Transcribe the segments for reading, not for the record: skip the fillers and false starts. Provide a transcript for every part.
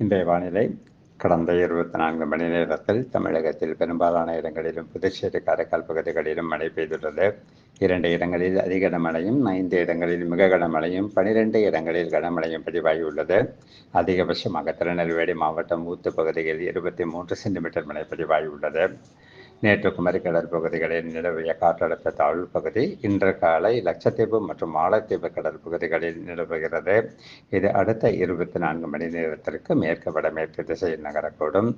இன்றைய வானிலை கடந்த 24 மணி நேரத்தில் தமிழகத்தில் பெரும்பாலான இடங்களிலும் புதுச்சேரி காரைக்கால் பகுதிகளிலும் மழை பெய்துள்ளது. 2 இடங்களில் அதி கனமழையும் 5 இடங்களில் மிக கனமழையும் 12 இடங்களில் கனமழையும் பதிவாகியுள்ளது. அதிகபட்சமாக திருநெல்வேலி மாவட்டம் ஊத்து பகுதியில் 23 சென்டிமீட்டர் மழை பதிவாகியுள்ளது. நேற்று குமரி கடல் பகுதிகளில் நிலவிய காற்றழுத்த தாழ்வு பகுதி இன்று காலை லட்சத்தீவு மற்றும் மாலத்தீவு கடல் பகுதிகளில் நிலவுகிறது. இது அடுத்த 24 மணி நேரத்திற்கு மேற்கு வடமேற்கு திசையில் நகரக்கூடும்.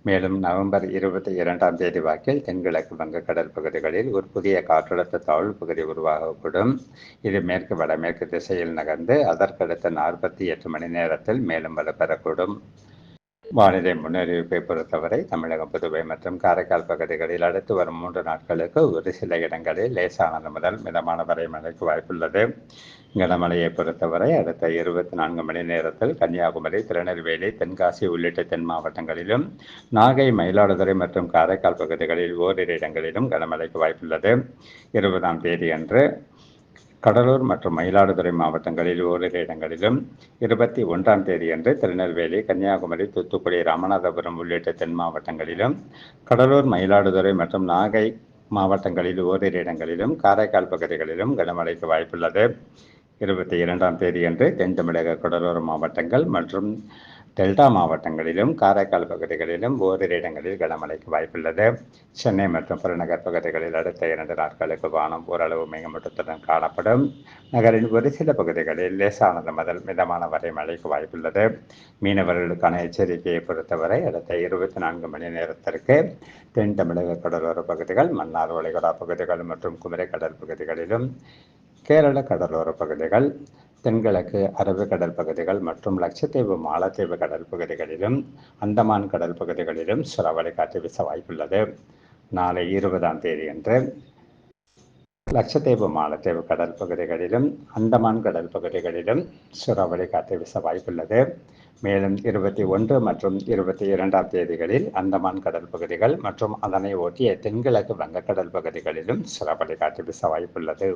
மேலும் நவம்பர் 22ஆம் தேதி வாக்கில் தென்கிழக்கு வங்கக்கடல் பகுதிகளில் ஒரு புதிய காற்றழுத்த தாழ்வு பகுதி உருவாகக்கூடும். இது மேற்கு வடமேற்கு திசையில் நகர்ந்து அதற்கடுத்த 48 மணி நேரத்தில் மேலும் வலுப்பெறக்கூடும். வானிலை முன்னறிவிப்பை பொறுத்தவரை தமிழகம், புதுவை மற்றும் காரைக்கால் பகுதிகளில் அடுத்து வரும் 3 நாட்களுக்கு ஒரு சில இடங்களில் லேசானது முதல் மிதமான வரை மழைக்கு வாய்ப்புள்ளது. கனமழையை பொறுத்தவரை அடுத்த 24 மணி நேரத்தில் கன்னியாகுமரி, திருநெல்வேலி, தென்காசி உள்ளிட்ட தென் மாவட்டங்களிலும், நாகை, மயிலாடுதுறை மற்றும் காரைக்கால் பகுதிகளில் ஓரிரு இடங்களிலும் கனமழைக்கு வாய்ப்புள்ளது. 20ஆம் தேதி அன்று கடலூர் மற்றும் மயிலாடுதுறை மாவட்டங்களில் ஓரிரு இடங்களிலும், 21ஆம் தேதியன்று திருநெல்வேலி, கன்னியாகுமரி, தூத்துக்குடி, ராமநாதபுரம் உள்ளிட்ட தென் மாவட்டங்களிலும், கடலூர், மயிலாடுதுறை மற்றும் நாகை மாவட்டங்களில் ஓரிரு இடங்களிலும், காரைக்கால் பகுதிகளிலும் கனமழைக்கு வாய்ப்புள்ளது. 22ஆம் தேதியன்று தென் தமிழக கடலோர மாவட்டங்கள் மற்றும் டெல்டா மாவட்டங்களிலும், காரைக்கால் பகுதிகளிலும் ஓரிரு இடங்களில் கனமழைக்கு வாய்ப்புள்ளது. சென்னை மற்றும் புறநகர் பகுதிகளில் அடுத்த 2 நாட்களுக்கு வானம் ஓரளவு மேகமூட்டத்துடன் காணப்படும். நகரின் ஒரு சில பகுதிகளில் லேசானது முதல் மிதமான வரை மழைக்கு வாய்ப்புள்ளது. மீனவர்களுக்கான எச்சரிக்கையை பொறுத்தவரை அடுத்த 24 மணி நேரத்திற்கு தென் தமிழக கடலோர பகுதிகள், மன்னார் வளைகுடா பகுதிகள் மற்றும் குமரி கடல் பகுதிகளிலும், கேரள கடலோர பகுதிகள், தென்கிழக்கு அரபிக்கடல் பகுதிகள் மற்றும் லட்சத்தீவு, மாலத்தீவு கடல் பகுதிகளிலும், அந்தமான் கடல் பகுதிகளிலும் சூறாவளி காற்று வீச வாய்ப்புள்ளது. நாளை 20ஆம் தேதியன்று லட்சத்தீவு, மாலத்தீவு கடல் பகுதிகளிலும், அந்தமான் கடல் பகுதிகளிலும் சூறாவளி காற்று வீச வாய்ப்புள்ளது. மேலும் 21 மற்றும் 22ஆம் தேதிகளில் அந்தமான் கடல் பகுதிகள் மற்றும் அதனை ஒட்டிய தென்கிழக்கு வங்கக்கடல் பகுதிகளிலும் சூறாவளி காற்று வீச வாய்ப்புள்ளது.